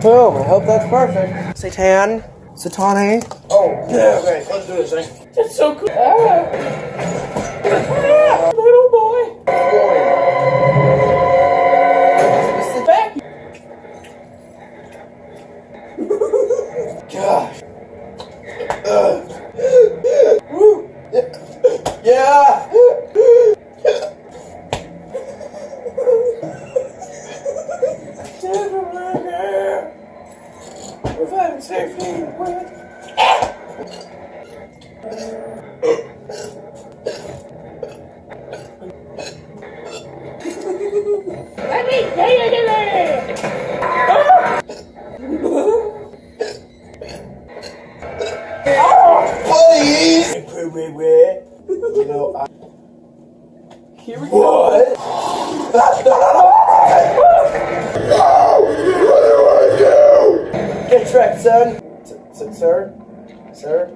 Boom, I hope that's perfect. Satan, Satane. Oh, yeah, okay, let's do this thing. It's so cool. Little boy. Sit back. Gosh. Woo. Yeah. Providing safety with. Let me say it again. Please. You know, Here we go. what? Get tracked, son. Sir? Sir?